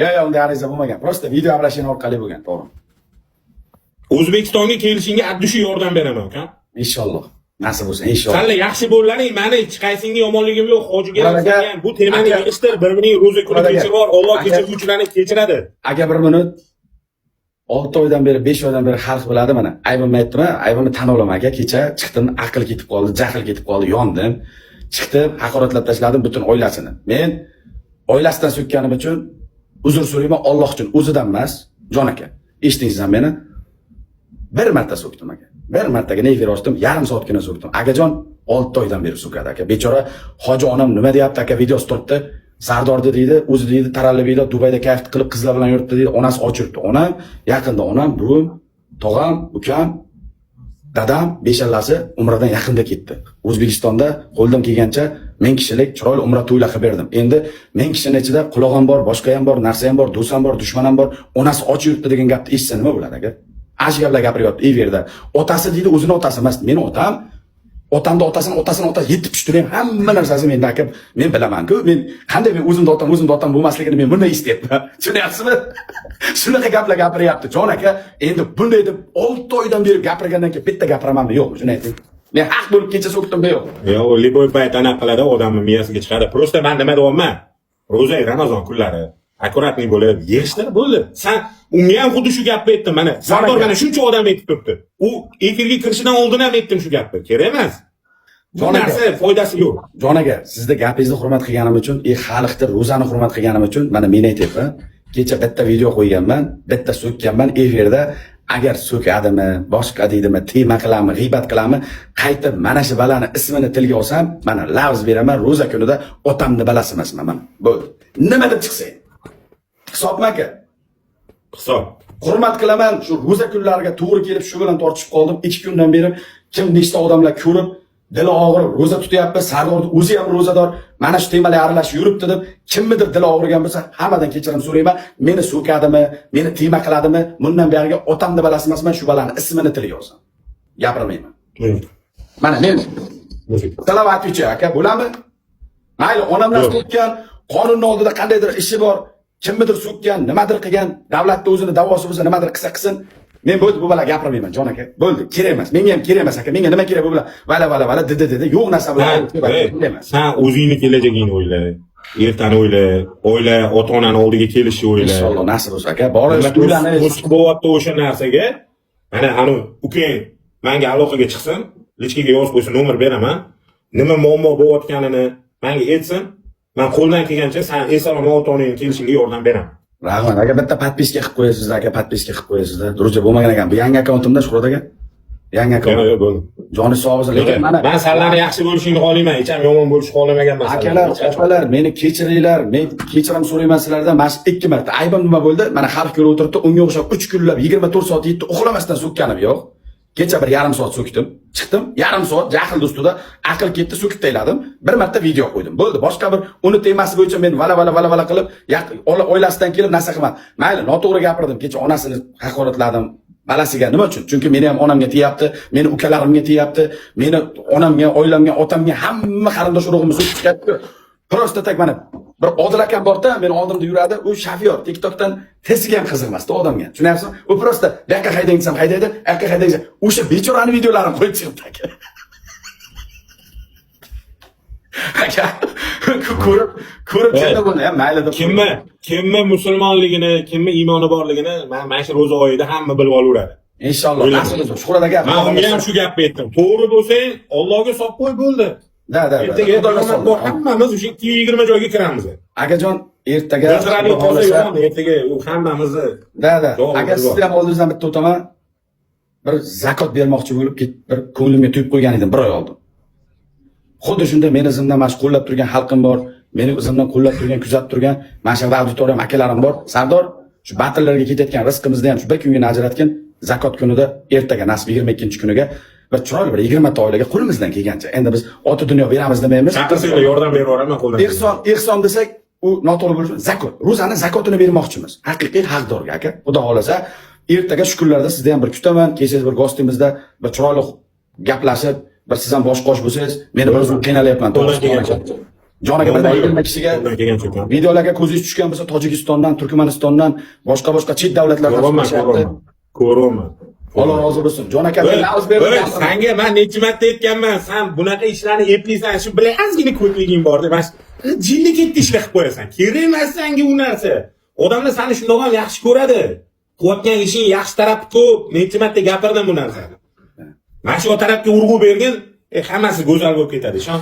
Yo'q, unda ariza bo'lmagan. Просто video обращение orqali bo'lgan, to'g'ri. O'zbekistonga kelishingga addushi yordam beraman, uka. Inshaalloh. Nasib bo'lsa, inshaalloh. Qanday yaxshi bo'llaring, meni hech qaysinga yomonligim yo'q. Hojiga kelgan bu temani yig'ishtir, bir-birining ro'za kuni kechirib, Alloh kechiruvchilarni kechiradi. Aka 1 minut 6 oydan beri, 5 oydan beri xalq biladi mana. Aybimni aytdim, aybimni tan olaman aka. Kecha chiqdim, aql ketib qoldi, jahl ketib qoldi, yondim. Chiqdim, haqoratlab tashladim butun oilasini. Men oilasidan so'kkanim uchun uzr so'rayman Alloh uchun, o'zidan emas, jon aka. Eshitdingizmi meni? Bir marta so'kdim aka. Bir martaga efir ochdim, yarim soatgina so'kdim. Akajon 6 oydan beri so'kadi aka. Bechora hoji onam nima deyapti aka, videosi turibdi. Sardorda deydi, o'zi deydi, tarallabiyda Dubayda kayf qilib qizlar bilan yuribdi deydi. Onasi och yuribdi. Onam yaqinda, onam, buvim, tog'am, ukam, dadam beshallasi umradan yaqinda ketdi. O'zbekistonda qo'ldan kelgancha 1000 kishilik chiroyli umra to'ylar qilib berdim. Endi 1000 kishining ichida qulog'im bor, boshqa ham bor, narsa ham bor, do'st ham bor, dushman ham bor. Onasi och yuribdi degan gapni eshitsa nima bo'ladi aka? Ash gaplar gapiryapti everda. Otasi deydi, o'zini otasi emas, meni otam. Otamda otasini otasi yetib pishtirgan hamma narsasi menda aka. Men bilaman-ku, men qanday men o'zimda otam bo'lmasligini men bunday istayapman. Tushunyapsizmi? Shunaqa gaplar gapiryapti jon aka. Endi bunday deb 6 oydan beri gapirgandan keyin bitta gapiramanmi yo'qmi? Shuni ayting. Men haq bo'lib kecha so'kdimmi yo'q? Yo'q, liboy payt anaqa qiladi, odamning miyasiga chiqadi. Prosta men nima deyapman? Ro'za Ramazon kunlari akkuratni bo'lib, yig'ishtir bo'ldi. Sen unga ham xuddi shu gapni aytdim mana. Sardor mana shuncha odam aytib turibdi. U efirga kirishidan oldin ham aytdim shu gapni. Kerak emas. Bu narsa foydasi yo'q. Jon aka, sizning gapingizni hurmat qilganim uchun, xalqni ro'zani hurmat qilganim uchun mana men aytyapman. Kecha bitta video qo'yganman, bitta so'kkanman efirda. Agar so'kadimi, boshqa deydimi, tema qilammi, g'iybat qilammi, qaytib mana shu balani ismini tilga olsam, mana lavz beraman, ro'za kunida otamni balasi emasman mana. Bo'ldi. Nima deb chiqsa? Hisobmi aka? Hisob. Hurmat qilaman, shu ro'za kunlariga to'g'ri kelib shu bilan tortishib qoldim. 2 kundan beri kim nechta odamlar ko'rib, dili og'rib ro'za tutyapti, Sardor o'zi ham ro'zador, mana shu temalar aralashib yuribdi deb kimnidir dili og'rigan bo'lsa, hammadan kechirim so'rayman. Meni so'kadimi, meni tema qiladimi? Bundan beriga otamni balasi emasman, shu balani ismini tilga yozsam. Gapirmayman. Mana men Talavatchi aka, bo'ladimi? Mayli, onamlar so'kkan, qonunning oldida qandaydir ishi bor. Kimnidir so'kkan, nimadir qilgan, davlatda o'zini da'vosi bo'lsa, nimadir qilsin. Men bu bilan gapirmayman, jon aka. Bo'ldi, kerak emas. Menga ham kerak emas aka. Menga nima kerak bu bilan? Vala dedi. Yo'q narsa bilan emas. Sen o'zingni kelajagingni o'yla. Ertani o'yla, ota-onani oldiga kelishni o'yla. Inshaalloh nasib bo'lsa aka. Borish uylanish. Qo'shiqbo'yapti o'sha narsaga. Mana ukang menga aloqaga chiqsin, lichkaga yozib qo'ysin, nomer beraman. Nima muammo bo'layotganini menga aytsin. Men qo'ldan kelgancha sen eson ota-onang kelishingga yordam beraman. Rahmat aka, bitta podpiska qilib qo'yasiz aka, podpiska qilib qo'yasiz. Durja bo'lmagan ekan. Bu yangi akkauntimda Shuhrat aka. Yangi akkaunt. Yo'q, bo'ldi. Joni sog' bo'lsin, lekin mana men sizlarni yaxshi bo'lishingni xohlayman, hech ham yomon bo'lishni xohlamaganman. Akalar, opalar, meni kechiringlar. Men kechirim so'rayman sizlardan. Mana 2 marta. Aybim nima bo'ldi? Mana xalq ko'rib o'tiribdi. Unga o'xshab 3 kunlab 24 soat yetdi uxlamasdan so'kkanim yo'q. Kecha bir yarim soat so'kdim. Chiqdim, yarim soat jahl ustida aql ketdi, so'kib tayladim. Bir marta video qo'ydim. Bo'ldi. Boshqa bir uni temasi bo'yicha men vala qilib, oilasidan kelib narsa qilmadim. Mayli, noto'g'ri gapirdim. Kecha onasini haqoratladim. Balasiga nima uchun? Chunki meni ham onamga tiyapti, meni ukalarimga tiyapti, meni onamga, oilamga, otamga hamma qarindosh urug'imni so'kib chiqyapti. Prosta tak mana bir Odil akam borda, men oldimda yuradi, u shofyor, TikTokdan tesiga ham qiziqmasdi odamga. Tushunyapsizmi? U prosta bu yoqqa haydang desam haydaydi, bu yoqqa haydang desam, o'sha bechorani videolarini qo'yib chiqibdi aka. Aka, ko'rib chata bo'ldi, mayli deb. Kimmi musulmonligini, kimmi iymoni borligini mana shu ro'za oyida hamma bilib olaveradi. Inshaalloh. Nasib bo'lsa, Shuhrat aka. Men unga ham shu gapni aytdim. To'g'ri bo'lsang, Allohga solib qo'y bo'ldi. Da. Ertaga hammamiz o'sha 220 joyga kiramiz. Akajon, ertaga ertaga u hammamizni. Da. Aka, sizni ham oldingizdan bitta o'taman. Bir zakot bermoqchi bo'lib bir ko'nglimga tuyib qo'ygan edim 1 oy oldin. Xuddi shunda meni zimdan mashg'ullab turgan xalqim bor, meni zimdan qo'llab turgan, kuzatib turgan mashhur auditoriyam akalarim bor. Sardor, shu batillarga ketayotgan rizqimizni ham shu bir kungina ajratgan zakot kunida ertaga nasib 22-kuniga bir chiroyli bir 20 ta oilaga qo'limizdan kelgancha. Endi biz ota dunyo beramiz demaymiz. Chaqirsanglar yordam beraveraman qo'ldan. Ehson desak, u noto'g'ri bo'lishi zakot. Ro'zani zakotini bermoqchimiz. Haqiqiy haqdorga aka. Xudo xolasa, ertaga shu kunlarda sizni ham bir kutaman. Kelsangiz bir gostimizda bir chiroyli gaplashib, bir siz ham bosh qo'sh bo'lsangiz, meni bir o'zim qiynalyapman. Jon aka birdan 20 kishiga Qo'ldan kelgancha ekan. videolarga ko'zingiz tushgan bo'lsa, Tojikistondan, Turkmanistondan, boshqa chet davlatlardan Ko'raman. Alloh rozi bo'lsin. Jon aka men navz berdim. Senga men necha marta aytganman, sen bunaqa ishlarni eplaysan, shu bilan ozgina ko'kliging bor deb, jinni ketdi ishlar qilib qo'yasan. Kerak emas senga u narsa. Odamlar seni shundoq ham yaxshi ko'radi. Qilayotgan ishing yaxshi tarafi ko'p. Necha marta gapirdim bu narsani. Mana shu tarafga urg'u bergin, hammasi go'zal bo'lib ketadi, ishon.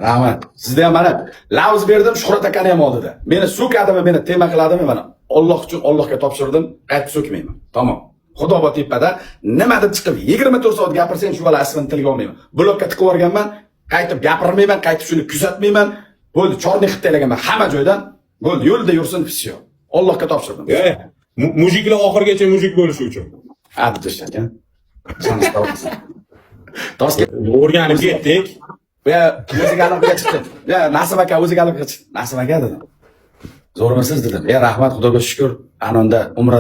Rahmat. Sizda ham mana lavz berdim, Shuhrat akani ham oldida. Meni so'kadimi, meni tema qiladimi, mana Alloh uchun Allohga topshirdim, qaytib so'kmayman. Tamom. Xudo va tepada nima deb chiqib 24 soat gapirsang, shu bola aslan tilga olmayman. Blokka tiqib yuborganman, qaytib gapirmayman, qaytib shuni kuzatmayman. Bo'ldi, chorni xittaylaganman hamma joydan. Bo'ldi, yo'lda yursin, pisiyo. Allohga topshirdim. Mujiklar oxirgacha mujik bo'lishi uchun. Abdush aka. Toshkent O'rganib ketdik. Ya, o'ziga aloqaga chiqdi. Ya, Nasib aka o'ziga aloqaga chiqdi. Nasib aka dedim. Zo'rmisiz dedim. Ya, rahmat, Xudoga shukr. Anonda umra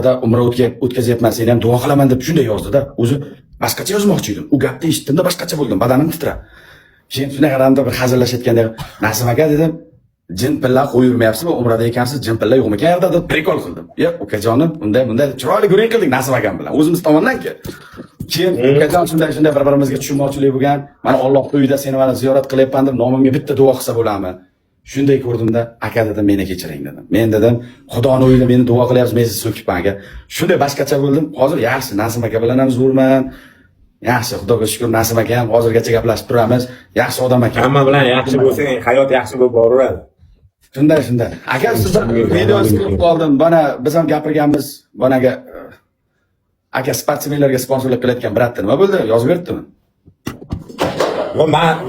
o'tkazyapman, seni ham duo qilaman deb shunday yozdi-da. O'zi boshqacha yozmoqchi edim. U gapni eshitdimda boshqacha bo'ldim, badanim titrab. Keyin shunday qaramda bir hazillashayotganda, Nasib aka dedim, jin pilla qo'yurmayapsizmi? Umrada ekansiz, jin pilla yo'qmi ekan yerda deb prikol qildim. Ya, ukajonim, bunday chiroyli guring qildik Nasib akam bilan. O'zimiz tomondan-ku. Keyin ukajon shunday bir-birimizga tushunmovchilik bo'lgan. Mana Alloh uyida seni mana ziyorat qilyapman deb nomimga bitta duo qilsa bo'ladimi? Shunday ko'rdimda, aka dedim, meni kechiring dedim. Men dedim, Xudoning uyida meni duo qilyapsiz, men sizni so'kibman aka. Shunday boshqacha bo'ldim. Hozir yaxshi, Nasib aka bilan ham zo'rman. Yaxshi, Xudoga shukr, Nasib aka ham hozirgacha gaplashib turamiz. Yaxshi odam aka. Hamma bilan yaxshi bo'lsang, hayot yaxshi bo'lib boraveradi. Shunday. Aka, siz videosi ko'rib qoldim. Mana biz ham gapirganmiz. Bonaga aka sportsmenlarga sponsorlik qilayotgan bratda nima bo'ldi? Yozib berdimi?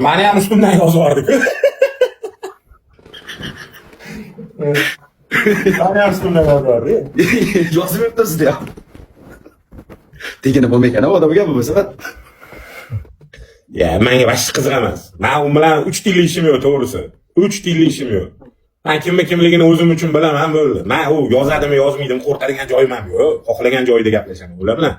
Meni ham ustimdan yozib yubordi-ku. Meni ham ustimdan yozib yubordi. Yozib berdi sizda ham. Tegini bo'lmaykan, odamga bu bo'lsa. Ya, menga boshqa qiziq emas. Men u bilan 3 tilli ishim yo'q, to'g'risi. 3 tilli ishim yo'q. Men kimligini o'zim uchun bilaman, bo'ldi. Men u yozadimi, yozmaydimi, qo'rqadigan joyim ham yo'q. Xohlagan joyida gaplashaman ular bilan.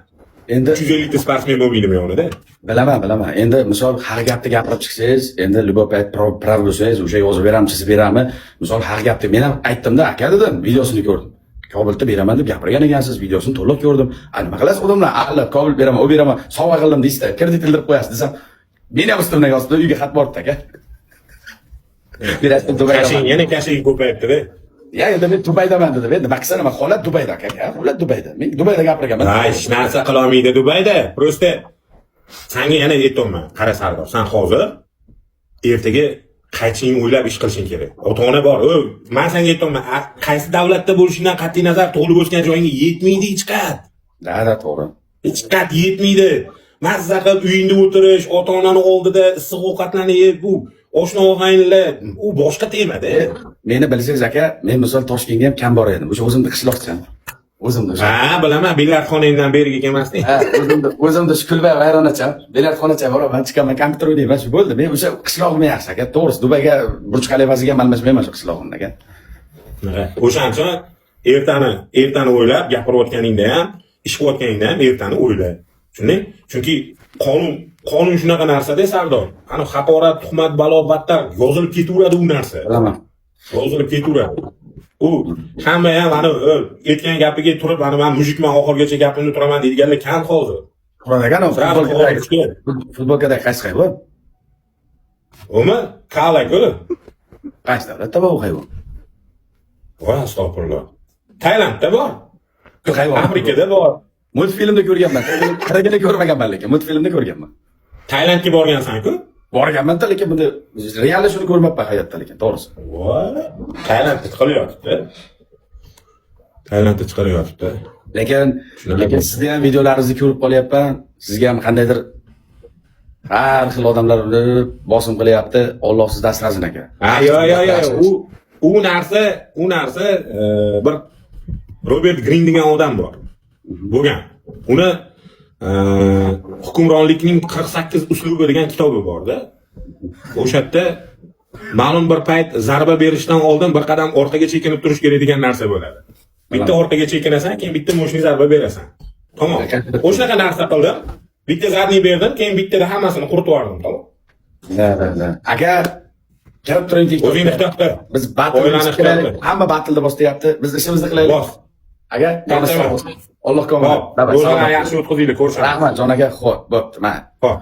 Endi 350 ta sportsmen bo'lmaydimi yonida? Bilaman. Endi misol har gapni gapirib chiqsangiz, endi любой payt prav bo'lsangiz, o'sha yozib beraman, chizib beraman. Misol har gapni men ham aytdim-da, aka dedim, videosini ko'rdim. Kobulda beraman deb gapirgan ekansiz, videosini to'liq ko'rdim. Nima qilasiz odamlar, aqlab Kobul beraman, u beraman, sovg'a qildim deysiz, kredit bildirib qo'yasiz desam, men ham ustimdan yozdim, uyga xat bordi aka. Berasiz Dubayga. Yana kashing ko'payibdi-da. Ya, endi men Dubaydaman dedim. Endi maksana nima holat Dubayda aka. Holat Dubayda. Men Dubayda gapirganman. Hech narsa qila olmaydi Dubayda. Prosta senga yana aytayman, qara Sardor, sen hozir ertaga qaytishingni o'ylab ish qilishing kerak. Ota-ona bor. Men senga aytayman, qaysi davlatda bo'lishingdan qat'iy nazar tug'ilib o'sgan joyingga yetmaydi hech qat. Da, to'g'ri. Hech qat yetmaydi. Mazza qilib uyingda o'tirish, ota-onani oldida issiq ovqatlarni yeb, bu oshna og'aynilar, u boshqa temada. Meni bilsangiz aka, men misol Toshkentga ham kam bor edim. O'sha o'zimni qishloqchiman. O'zimda. Ha, bilaman, Belarxonangdan beriga kelmasding. Ha, o'zimda Shkulbay vayronacham, Belarxonacha boraman, chiqaman, kompyuter o'ynayman, shu bo'ldi. Men o'sha qishlog'im yaxshi aka. To'g'risi, Dubayga Burj Xalifasiga malmashmayman shu qishlog'imda aka. O'shancha ertani o'ylab gapirayotganingda ham, ish qilayotganingda ham ertani o'yla. Tushunding? Chunki qonun shunaqa narsa-da, Sardor. Ana haqorat, tuhmat, balo, battar yozilib ketaveradi u narsa. Bilaman. Yozilib ketaveradi. U hamma ham ana aytgan gapiga turib, ana men mujikman oxirgacha gapimni turaman deydiganlar kam hozir. Qur'onga futbolkada qaysi hayvon? Umi, qalak-ku. Qaysi davlatda bor u hayvon? Va astag'firulloh. Tailandda bor. Hayvon Afrikada bor. Multfilmda ko'rganman. Qaraganda ko'rmaganman lekin multfilmda ko'rganman. Tailandga borgansan-ku? Borganman-da, lekin buni realda shuni ko'rmabman hayotda lekin, to'g'risi. Voy, Tailandda chiqaryapti. Tailandda chiqaryapti. Lekin sizni ham videolaringizni ko'rib qolyapman. Sizga ham qandaydir har xil odamlar bosim qilyapti. Alloh sizdan asrasin aka. Ha, yo'q. U narsa bir Robert Greene degan odam bor. Bo'lgan. Uni hukmronlikning 48 uslubi degan kitobi bor-da. O'sha yerda ma'lum bir payt zarba berishdan oldin bir qadam orqaga chekinib turish kerak degan narsa bo'ladi. Bitta orqaga chekinasan, keyin bitta moshina zarba berasan. Tamom. O'shaqa narsa qildim. Bitta zarni berdim, keyin bittada hammasini quritib yubordim, tamom. Da. Aka, Kirib turing TikTokka. O'zingni ixtiyor. Biz battle Oilani qilaylik. ixtiyor. Hamma battleda boshlayapti. Biz ishimizni qilaylik. Bos. Aka, Allohga Hop, omadar. ro'zani yaxshi o'tkazinglar, ko'rishamiz. Rahmat jon aka. Xo'p, bo'pti. Mana. Hop.